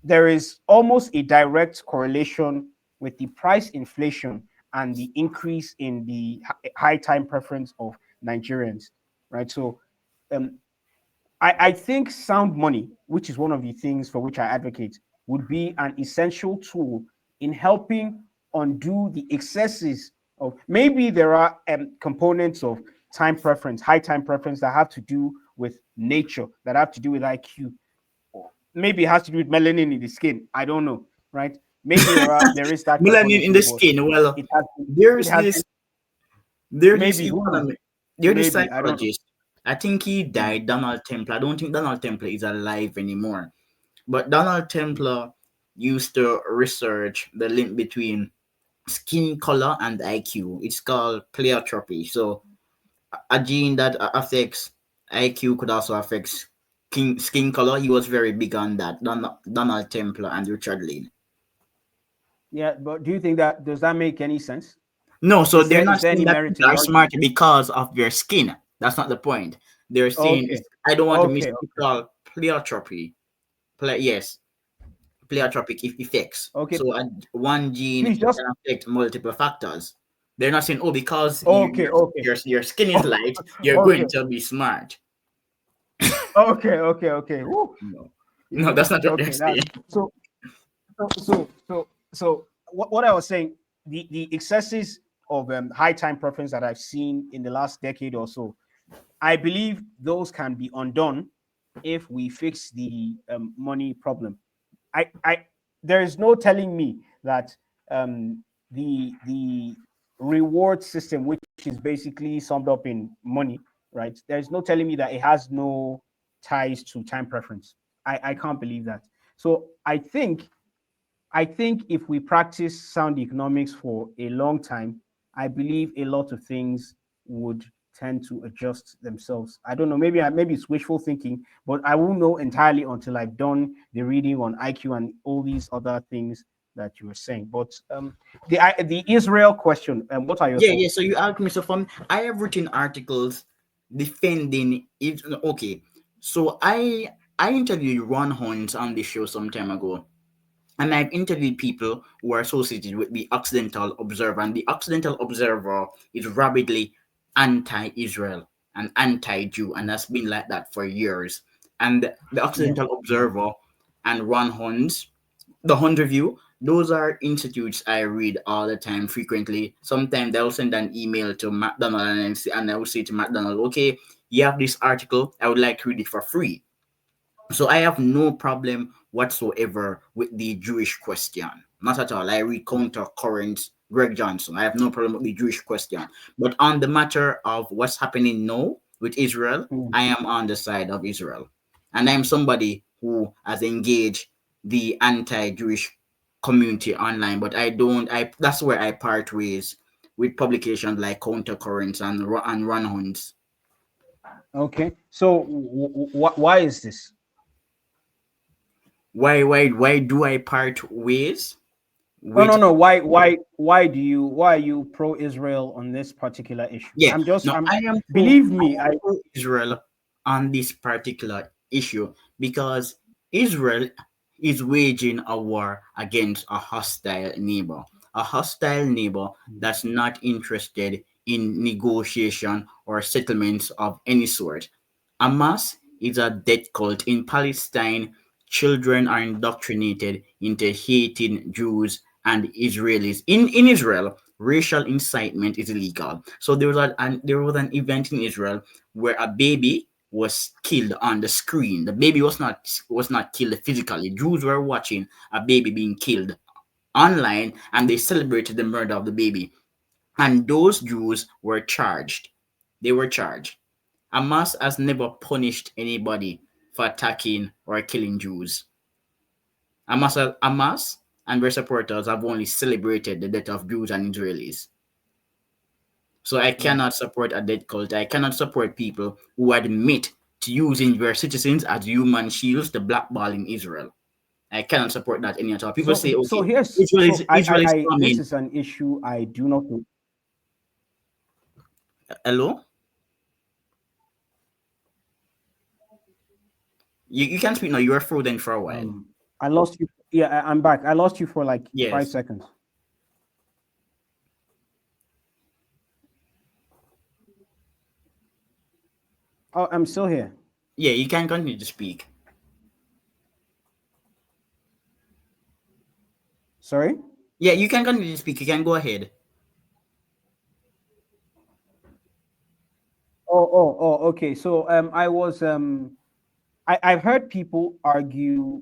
there is almost a direct correlation with the price inflation and the increase in the high time preference of Nigerians, right? So um, I think sound money, which is one of the things for which I advocate, would be an essential tool in helping undo the excesses of, maybe there are components of time preference, high time preference, that have to do with nature, that have to do with IQ, or maybe it has to do with melanin in the skin. I don't know, right? Maybe there is that Melanin component in to the it, but skin. Well, it has it there's has this been, there's this maybe, who knows? economic there's this Maybe, I don't know. psychologist. I think he Mm. died, Donald Templer. I don't think Donald Templer is alive anymore. But Donald Templer used to research the link between skin color and IQ. It's called pleiotropy. So a gene that affects IQ could also affect skin color. He was very big on that. Donald Templer and Richard Lane. Yeah, but do you think that, does that make any sense? No, so they're Is not there saying any that merit people in the are argument? smarter because of their skin. That's not the point. They're saying Okay, I don't want to miss okay, it okay, called pleiotropy. Yes, pleiotropic effects. okay. So one gene Please just, can affect multiple factors. They're not saying, oh, because okay, okay, your skin is light, you're okay, going to be smart. okay. Woo. No, no, You, that's not what they're okay, saying. so what I was saying, the excesses of high time preference that I've seen in the last decade or so, I believe those can be undone if we fix the money problem. I there is no telling me that the reward system, which is basically summed up in money, right? There's no telling me that it has no ties to time preference. I can't believe that. So I think I think if we practice sound economics for a long time, I believe a lot of things would tend to adjust themselves. I don't know, maybe it's wishful thinking, but I won't know entirely until I've done the reading on IQ and all these other things that you were saying. But the Israel question, what are your Yeah, yeah. thoughts? So you asked me. So from I have written articles defending it. Okay. So I interviewed Ron Hunt on the show some time ago, and I've interviewed people who are associated with the Occidental Observer, and the Occidental Observer is rabidly anti-Israel and anti-Jew, and has been like that for years. And the Yeah. Occidental Mhm. Observer and Ron Hunt, the Hunt Review, those are institutes I read all the time, frequently. Sometimes they'll send an email to McDonald, and I will say to McDonald, okay, you have this article, I would like to read it for free. So I have no problem whatsoever with the Jewish question. Not at all. I read counter current Greg Johnson. I have no problem with the Jewish question. But on the matter of what's happening now with Israel, Mm. I am on the side of Israel. And I'm somebody who has engaged the anti-Jewish community online, but I don't I that's where I part ways with publications like Counter Currents and Run Hunts. Okay. So why is this? Why do I part ways Oh no, with? no. Why are you pro Israel on this particular issue? Yeah, no, I'm I am believe me, I pro Israel on this particular issue because Israel is waging a war against a hostile neighbor that's not interested in negotiation or settlements of any sort. Hamas is a death cult. In Palestine, children are indoctrinated into hating Jews and Israelis. In Israel, racial incitement is illegal. So there was an event in Israel where a baby was killed on the screen. The baby was not killed physically. Jews were watching a baby being killed online, and they celebrated the murder of the baby. And those Jews were charged. They were charged. Hamas has never punished anybody for attacking or killing Jews. Hamas and their supporters have only celebrated the death of Jews and Israelis. So I mm. cannot support a death cult. I cannot support people who admit to using their citizens as human shields to blackball in Israel. I cannot support that any at all. People say, So okay, here's Israel is so Israel is I this coming. is an issue I do not. Hello, you can speak now. You were frozen for a while. I lost you. Yeah, I'm back. I lost you for like five Yes. seconds. Oh, I'm still here. Yeah, you can continue to speak. Sorry. Yeah, you can continue to speak. You can go ahead. Okay. So I was I've heard people argue.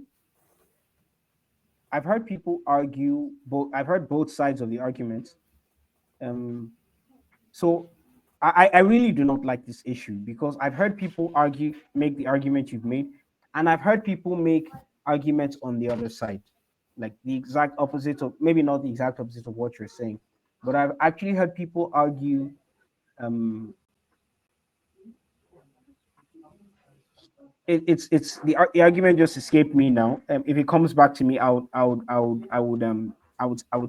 I've heard people argue both. I've heard both sides of the argument. Um, so I really do not like this issue because I've heard people make the argument you've made, and I've heard people make arguments on the other side, like the exact opposite of, maybe not the exact opposite of what you're saying, but I've actually heard people argue. Um, the argument just escaped me now. If it comes back to me, I would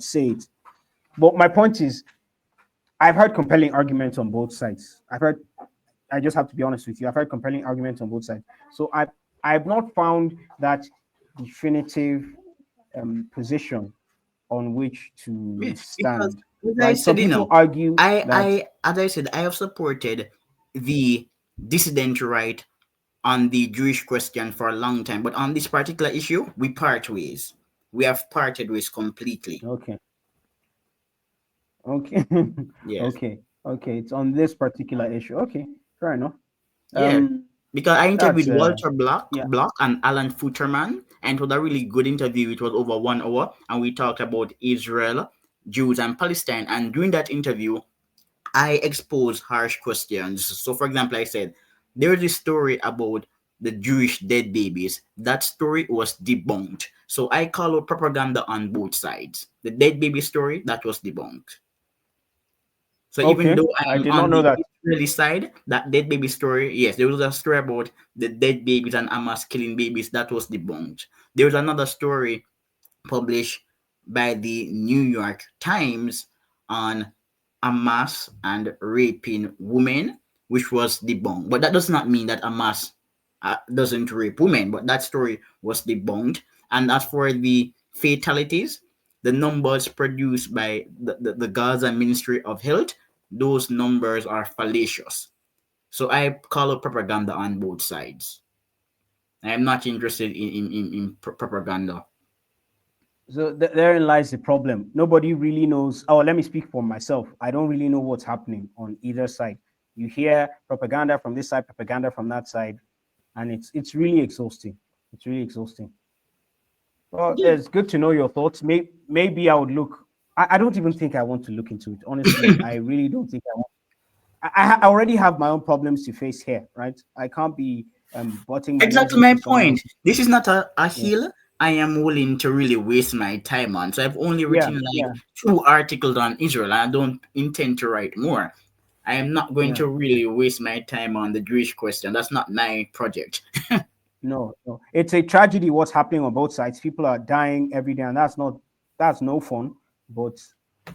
say it. But my point is, I've heard compelling arguments on both sides. I just have to be honest with you. I've heard compelling arguments on both sides. So I've not found that definitive position on which Yeah, to because stand. as I Right? Some said, people argue that as I said, I have supported the dissident right on the Jewish question for a long time, but on this particular issue, we part ways. We have parted ways completely. okay, okay, Yes. okay. It's on this particular issue. Okay, fair enough. Yeah, Um, because I that's interviewed Walter yeah. Block and Alan Futterman, and it was a really good interview. It was over 1 hour, and we talked about Israel, Jews, and Palestine. And during that interview, I exposed harsh questions. So, for example, I said there is a story about the Jewish dead babies, that story was debunked. So I call out propaganda on both sides. The dead baby story, that was debunked. So even Okay, though I I'm did not on know the that. Israeli side, that dead baby story, yes, there was a story about the dead babies and Hamas killing babies, that was debunked. There was another story published by the New York Times on Hamas and raping women, which was debunked. But that does not mean that Hamas doesn't rape women, but that story was debunked. And as for the fatalities, the numbers produced by the Gaza Ministry of Health, those numbers are fallacious. So I call it propaganda on both sides. I am not interested in propaganda. So therein lies the problem. Nobody really knows. Oh, let me speak for myself. I don't really know what's happening on either side. You hear propaganda from this side, propaganda from that side, and it's really exhausting. It's really exhausting. Well, Yeah. it's good to know your thoughts. Maybe I would look. I don't even think I want to look into it. Honestly, I really don't think I want. I already have my own problems to face here, right? I can't be butting my nose Exactly into my someone point. else's. This is not a Yeah, hill I am willing to really waste my time on. So I've only yeah, written like yeah, two articles on Israel. I don't intend to write more. I am not going yeah. to really waste my time on the Jewish question. That's not my project. No, no. It's a tragedy what's happening on both sides. People are dying every day, and that's no fun. But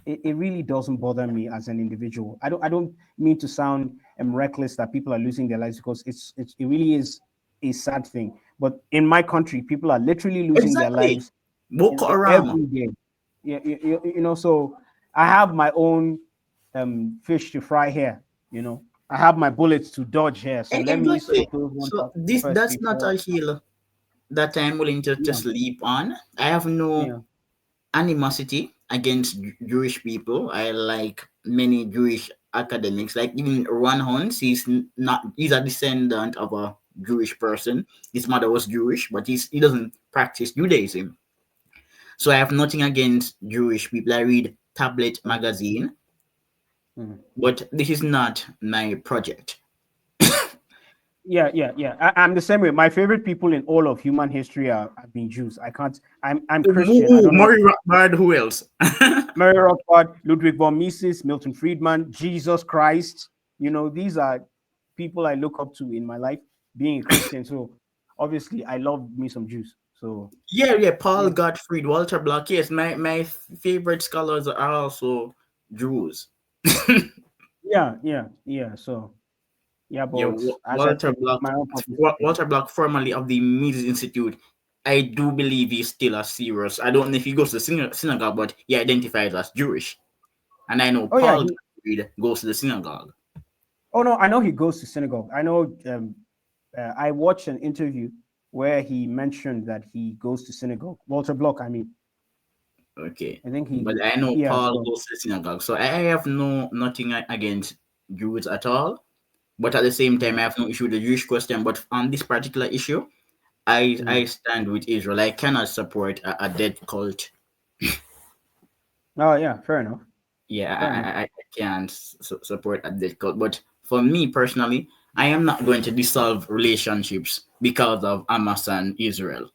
it really doesn't bother me as an individual. I don't mean to sound reckless that people are losing their lives because it really is a sad thing. But in my country, people are literally losing their Exactly. lives Boko Haram. every day. Yeah, so I have my own fish to fry here. I have my bullets to dodge here. So let me Exactly. sort those ones So out this first that's not before. a hill that I'm willing to Yeah, sleep on. I have no yeah. animosity against Jewish people. I like many Jewish academics, like even Ron Hunt. He's a descendant of a Jewish person. His mother was Jewish, but he doesn't practice Judaism. So I have nothing against Jewish people. I read Tablet Mm, magazine, mm. but this is not my project. Yeah, yeah, yeah. I'm the same way. My favorite people in all of human history have been Jews. I can't. I'm Christian. I don't know. Murray Rothbard, who else? Mary Rothbard, Ludwig von Mises, Milton Friedman, Jesus Christ. These are people I look up to in my life. Being a Christian, so obviously I love me some Jews. So Yeah, yeah, Paul yeah, Gottfried, Walter Block. Yes, my favorite scholars are also Jews. yeah, yeah, yeah. So yeah, Yeah, but as I said, my own publicity. Walter Block, formerly of the Mises Institute. I do believe he's still a serious. I don't know if he goes to synagogue, but he identifies as Jewish. And I know Oh yeah, Paul Gottfried goes to the synagogue. oh no, I know he goes to synagogue. I know. I watched an interview where he mentioned that he goes to synagogue. Walter Block, I mean, Okay, I think but he, I know yeah. Paul So goes to the synagogue, so I have nothing against Jews at all. But at the same time, yeah. I have no issue with the Jewish question. But on this particular issue, I Mm. stand with Israel. I cannot support a dead cult. Oh yeah, fair enough. Yeah, Fair enough. I can't support a dead cult. But for me personally, I am not going to dissolve relationships because of Hamas and Israel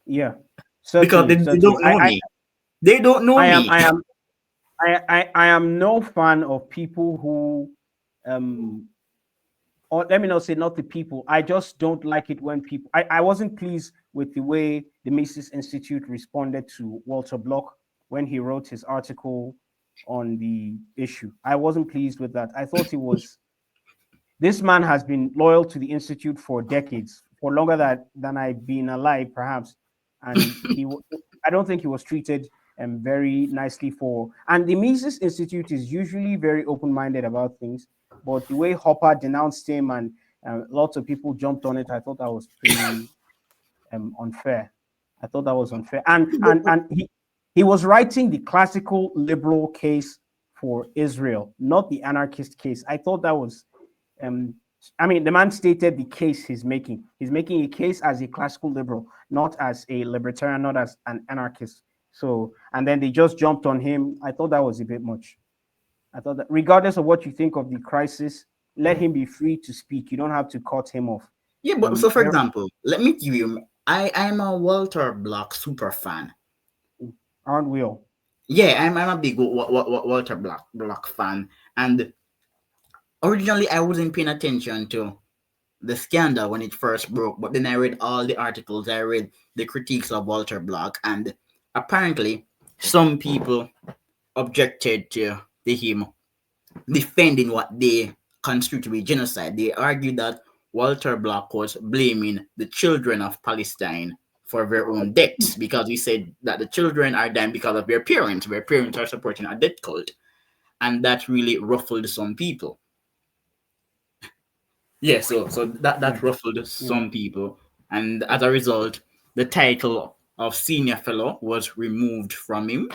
Yeah, because certainly, they certainly. don't know me. They don't know I am, me. I am, I am no fan of people who, um, or let me not say not the people. I just don't like it when people. I wasn't pleased with the way the Mises Institute responded to Walter Block when he wrote his article on the issue. I wasn't pleased with that. I thought it was this man has been loyal to the institute for decades, for longer than I've been alive, perhaps. And I don't think he was treated very nicely for. And the Mises Institute is usually very open-minded about things, but the way Hopper denounced him and lots of people jumped on it, I thought that was pretty unfair. I thought that was unfair. And he was writing the classical liberal case for Israel, not the anarchist case. I thought that was um, I mean, the man stated the case he's making. He's making a case as a classical liberal, not as a libertarian, not as an anarchist. So, and then they just jumped on him. I thought that was a bit much. I thought that, regardless of what you think of the crisis, let him be free to speak. You don't have to cut him off. Yeah, but so for There example, let me give you. I'm a Walter Block super fan. aren't we all? Yeah, I'm a big Walter Block fan, and originally I wasn't paying attention to the scandal when it first broke, but then I read all the articles, I read the critiques of Walter Block, and apparently some people objected to him defending what they construe to be genocide. They argued that Walter Block was blaming the children of Palestine for their own deaths because he said that the children are dying because of their parents. Their parents are supporting a death cult, and that really ruffled some people. Yeah, so that Yeah, ruffled yeah. some people, and as a result, the title of senior fellow was removed from him.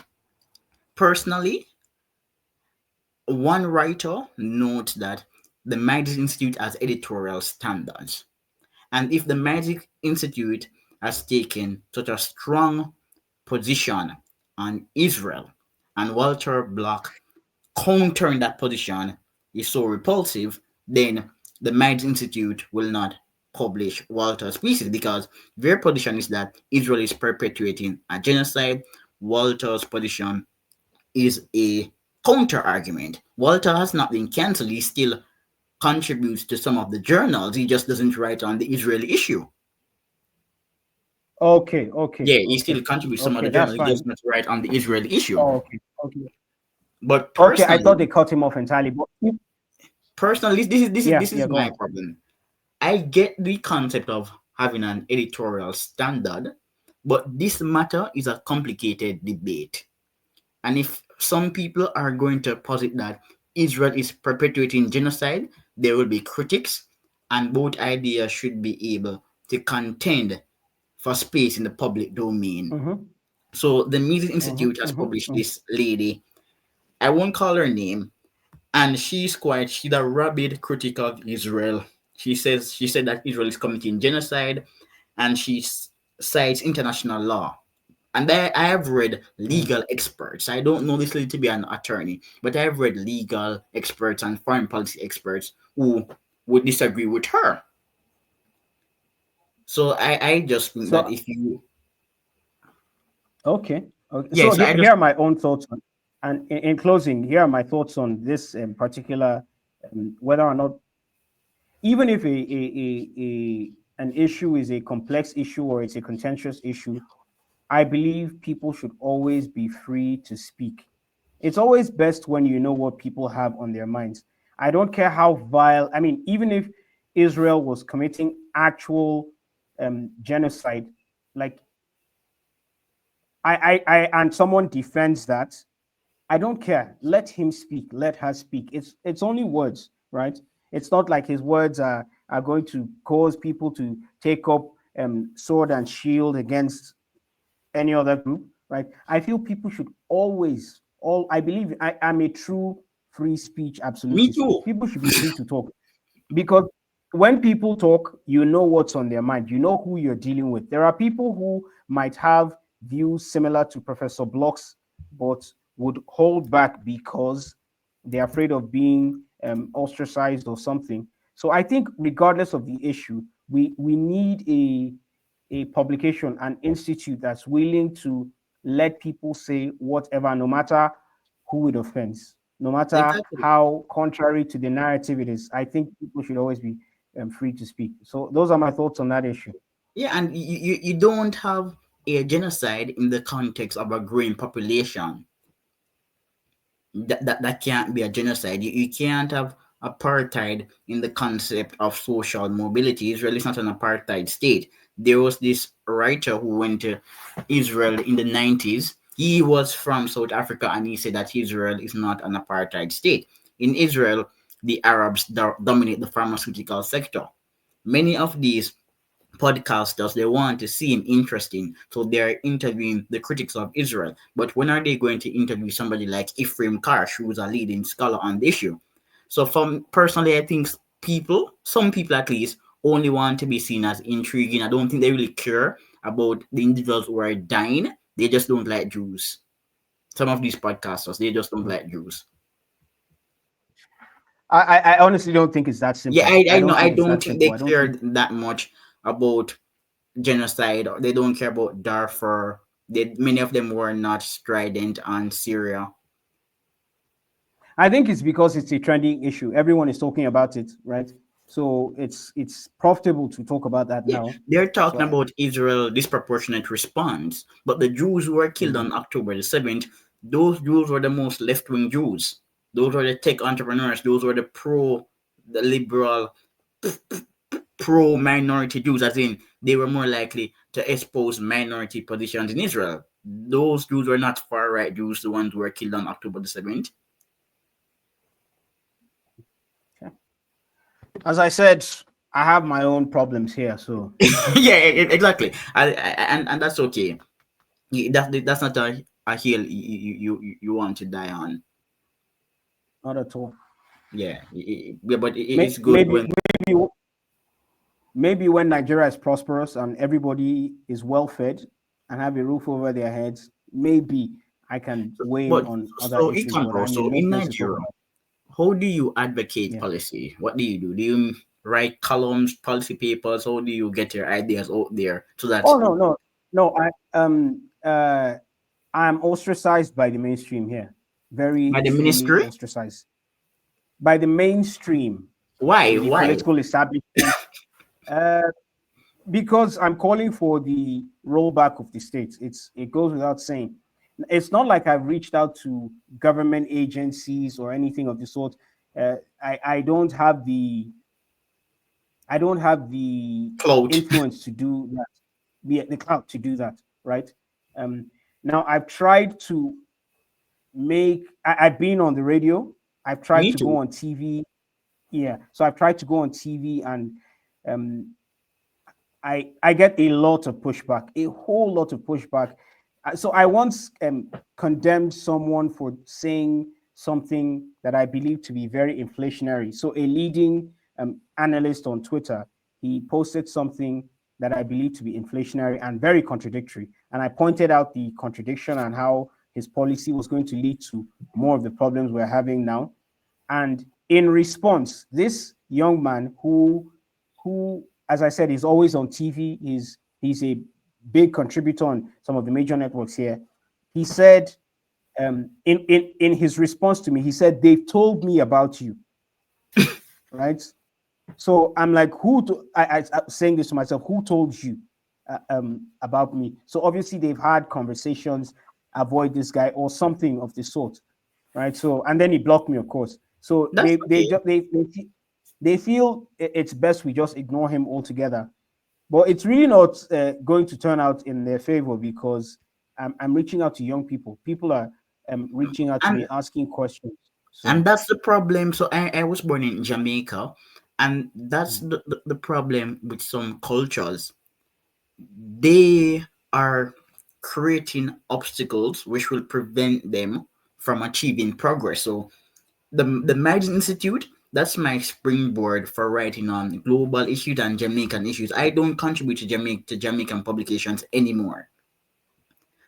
Personally, one writer notes that the Magic Institute has editorial standards, and if the Magic Institute has taken such a strong position on Israel, and Walter Block countering that position is so repulsive, then the Magic Institute will not publish Walter's pieces because their position is that Israel is perpetuating a genocide. Walter's position is a counter argument. Walter has not been cancelled, he still contributes to some of the journals, he just doesn't write on the Israeli issue. Okay, okay, Yeah, he okay, still contributes some of okay. the That's journals, he fine. just not write on the Israeli issue. Oh, okay, okay, But okay. I thought they personally, cut him off entirely, but personally, yeah, this is yeah. Go my on. problem. I get the concept of having an editorial standard, but this matter is a complicated debate. And if some people are going to posit that Israel is perpetuating genocide, there will be critics, and both ideas should be able to contend for space in the public domain. Mm-hmm, So the Mises mm-hmm, Institute has mm-hmm, published mm-hmm. this lady. I won't call her name, and she's a rabid critic of Israel. She said that Israel is committing genocide, and she cites international law. And I have read Mm. legal experts. I don't know this lady to be an attorney, but I have read legal experts and foreign policy experts who would disagree with her. So I just think that So if you okay, okay. yeah, So so I here just are my own thoughts on, and in closing, here are my thoughts on this particular whether or not, even if an issue is a complex issue or it's a contentious issue, I believe people should always be free to speak. It's always best when you know what people have on their minds. I don't care how vile, I mean, even if Israel was committing actual genocide, like and someone defends that, I don't care. Let him speak. Let her speak. It's only words, right? It's not like his words are going to cause people to take up sword and shield against any other group, right? I feel people should always, all I believe I'm a true free speech me absolutist. too. People should be free to talk because when people talk, you know what's on their mind, you know who you're dealing with. There are people who might have views similar to Professor Block's, but would hold back because they're afraid of being ostracized or something. So I think, regardless of the issue, we need a publication, an institute that's willing to let people say whatever, no matter who it offends, no matter Exactly. how contrary to the narrative it is. I think people should always be free to speak. So those are my thoughts on that issue. Yeah, and you don't have a genocide in the context of a growing population. That can't be a genocide. You can't have apartheid in the concept of social mobility. Israel is not an apartheid state. There was this writer who went to Israel in the 90s. He was from South Africa and he said that Israel is not an apartheid state. In Israel, the Arabs dominate the pharmaceutical sector. Many of these podcasters, they want to seem interesting, so they're interviewing the critics of Israel. But when are they going to interview somebody like Ephraim Karsh, who's a leading scholar on the issue? So, from personally, I think some people at least, only want to be seen as intriguing. I don't think they really care about the individuals who are dying. They just don't like Jews. Some of these podcasters, they just don't like Jews. I honestly don't think it's that Yeah, simple. I I know. don't I think it's don't that think they simple. I don't care think. that much about genocide. They don't care about Darfur. Many of them were not strident on Syria. I think it's because it's a trending issue. Everyone is talking about it, right? So it's profitable to talk about that Yeah, now. they're So talking about Israel disproportionate response, but the Jews who were killed mhm. on October the 7th, those Jews were the most left wing Jews. Those were the tech entrepreneurs. Those were the liberal, pro minority Jews, as in they were more likely to espouse minority positions in Israel. Those Jews were not far right Jews, the ones who were killed on October the 7th. As I said, I have my own problems here. So Yeah, exactly. And that's okay. That's not a hill you want to die on. not at all. Yeah, yeah, but it's May- good Maybe when maybe maybe when Nigeria is prosperous and everybody is well fed and have a roof over their heads, maybe I can weigh in but on other so issues. econ But bro, I'm so in no in place to talk Nigeria, about. how do you advocate Yeah. policy? What do you do? Do you write columns, policy papers? How do you get your ideas out there so that Oh no. I'm ostracized by the mainstream here. Very by the extremely ministry? ostracized by the mainstream Why? in the Why? political establishment. Uh, because I'm calling for the rollback of the states. It goes without saying. It's not like I've reached out to government agencies or anything of the sort. I don't have the Clout. influence to do that, the clout to do that, right? Um, Now I've tried to I've been on the radio. I've tried Me to go too. on TV. Yeah, so I've tried to go on TV and um, I get a lot of pushback, a whole lot of pushback. So I once condemned someone for saying something that I believe to be very inflationary. So a leading analyst on Twitter, he posted something that I believe to be inflationary and very contradictory. And I pointed out the contradiction and how his policy was going to lead to more of the problems we're having now. And in response, this young man who, as I said, is always on TV, he's a big contributor on some of the major networks here. He said, in his response to me, he said, "They've told me about you," right? So I'm like, I saying this to myself, who told you about me? So obviously they've had conversations, avoid this guy or something of the sort, right? So and then he blocked me, of course. So That's okay. they feel it's best we just ignore him altogether. But it's really not going to turn out in their favor because I'm reaching out to young people. People are reaching out to me, And asking questions. and So that's the problem. So I was born in Jamaica, and that's mm, the problem with some cultures. They are creating obstacles which will prevent them from achieving progress. So the Margin Institute, that's my springboard for writing on global issues and Jamaican issues. I don't contribute to Jamaican publications anymore.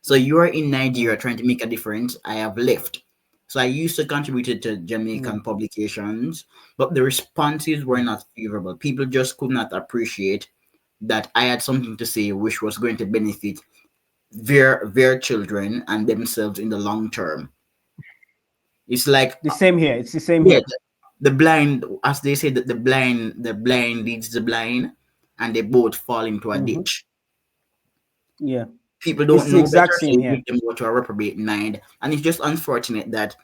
So you are in Nigeria mm, trying to make a difference. I have left. So I used to contribute to mm, Jamaican publications, but the responses were mm, not favorable. People just could not appreciate that I had something to say which was going to benefit their children and themselves in the long term. It's like the same here. It's the same yeah, here. the blind, as they say that the blind leads the blind, and they both fall into a Hmm. ditch. Yeah, People it's don't the know better, exact so same you here. give them go to a reprobate mind. And it's just unfortunate that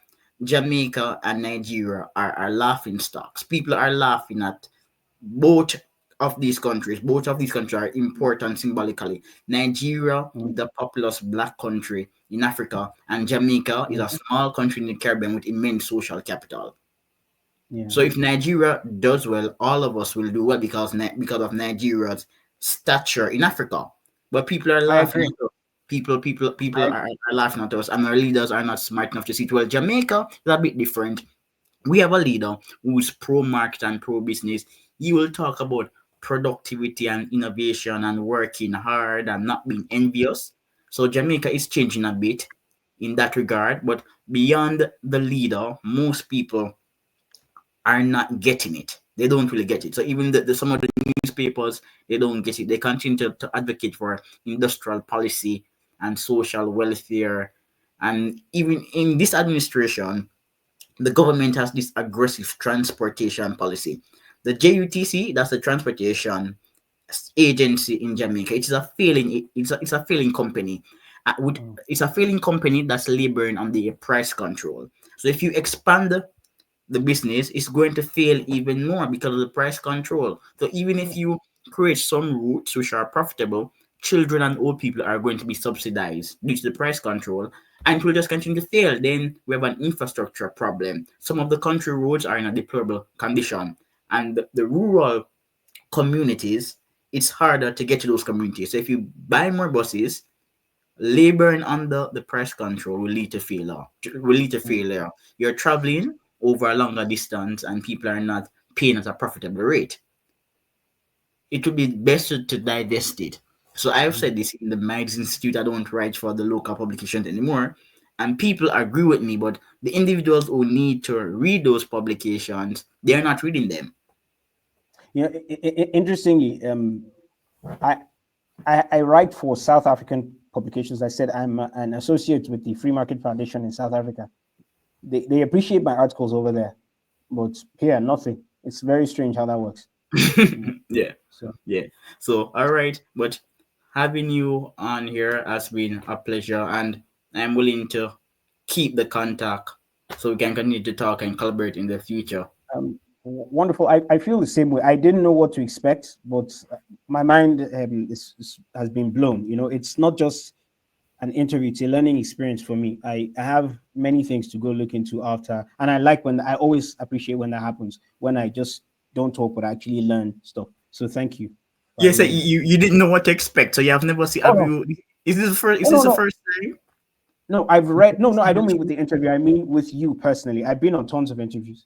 Jamaica and Nigeria are laughing stocks. People are laughing at both of these countries. Both of these countries are important symbolically. Nigeria Mm, is the populous black country in Africa, and Jamaica is a mhm. small country in the Caribbean with immense social capital. Yeah, So if Nigeria does well, all of us will do well because of Nigeria's stature in Africa. But people are I laughing agree. at us. People I are laughing at us, and our leaders are not smart enough to see it. Well, Jamaica is a bit different. We have a leader who's pro market and pro business. He will talk about productivity and innovation and working hard and not being envious. So Jamaica is changing a bit in that regard. But beyond the leader, most people are not getting it. They don't really get it. So even some of the newspapers, they don't get it. They continue to advocate for industrial policy and social welfare. And even in this administration, the government has this aggressive transportation policy. The JUTC, that's the transportation agency in Jamaica. It is a failing. It's a failing company. Mm, It's a failing company that's laboring on the price control. So if you expand the business, it's going to fail even more because of the price control. So even if mm, you create some routes which are profitable, children and old people are going to be subsidized due to the price control, and it will just continue to fail. Then we have an infrastructure problem. Some of the country roads are in a deplorable condition, and the rural communities, it's harder to get to those communities. So if you buy more buses, laboring under the price control will lead to failure. Will lead to mm. failure. You're traveling over a longer distance and people are not paying at a profitable rate. It would be best to divest it. So I've Mm. said this in the Mides Institute. I don't write for the local publications anymore. And people agree with me, but the individuals who need to read those publications, they're not reading them. Interestingly, I, I write for South African publications. I said I'm an associate with the Free Market Foundation in South Africa. They appreciate my articles over there, but here nothing. It's very strange how that works. Yeah. Yeah. So Yeah. So, all right. But having you on here has been a pleasure, and I'm willing to keep the contact so we can continue to talk and collaborate in the future. wonderful. I feel the same way. I didn't know what to expect, but my mind has been blown. It's not just an interview, it's a learning experience for me. I have many things to go look into after. And I always appreciate when that happens, when I just don't talk, but I actually learn stuff. So thank you for Yes, having me. you didn't know what to expect, so you have never seen. Oh, Have no. you? Is this the first? Is Oh, this no, the no. first time? No, I've read. No, no, I don't mean with the interview. I mean with you personally. I've been on tons of interviews.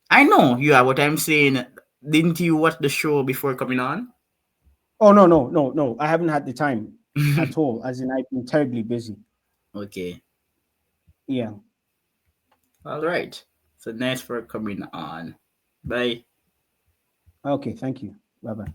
I know you are. What I'm saying, didn't you watch the show before coming on? Oh, no, no, no, no. I haven't had the time at all. As in, I've been terribly busy. Okay, Yeah. all right. So nice for coming on. Bye. Okay. Thank you. Bye bye.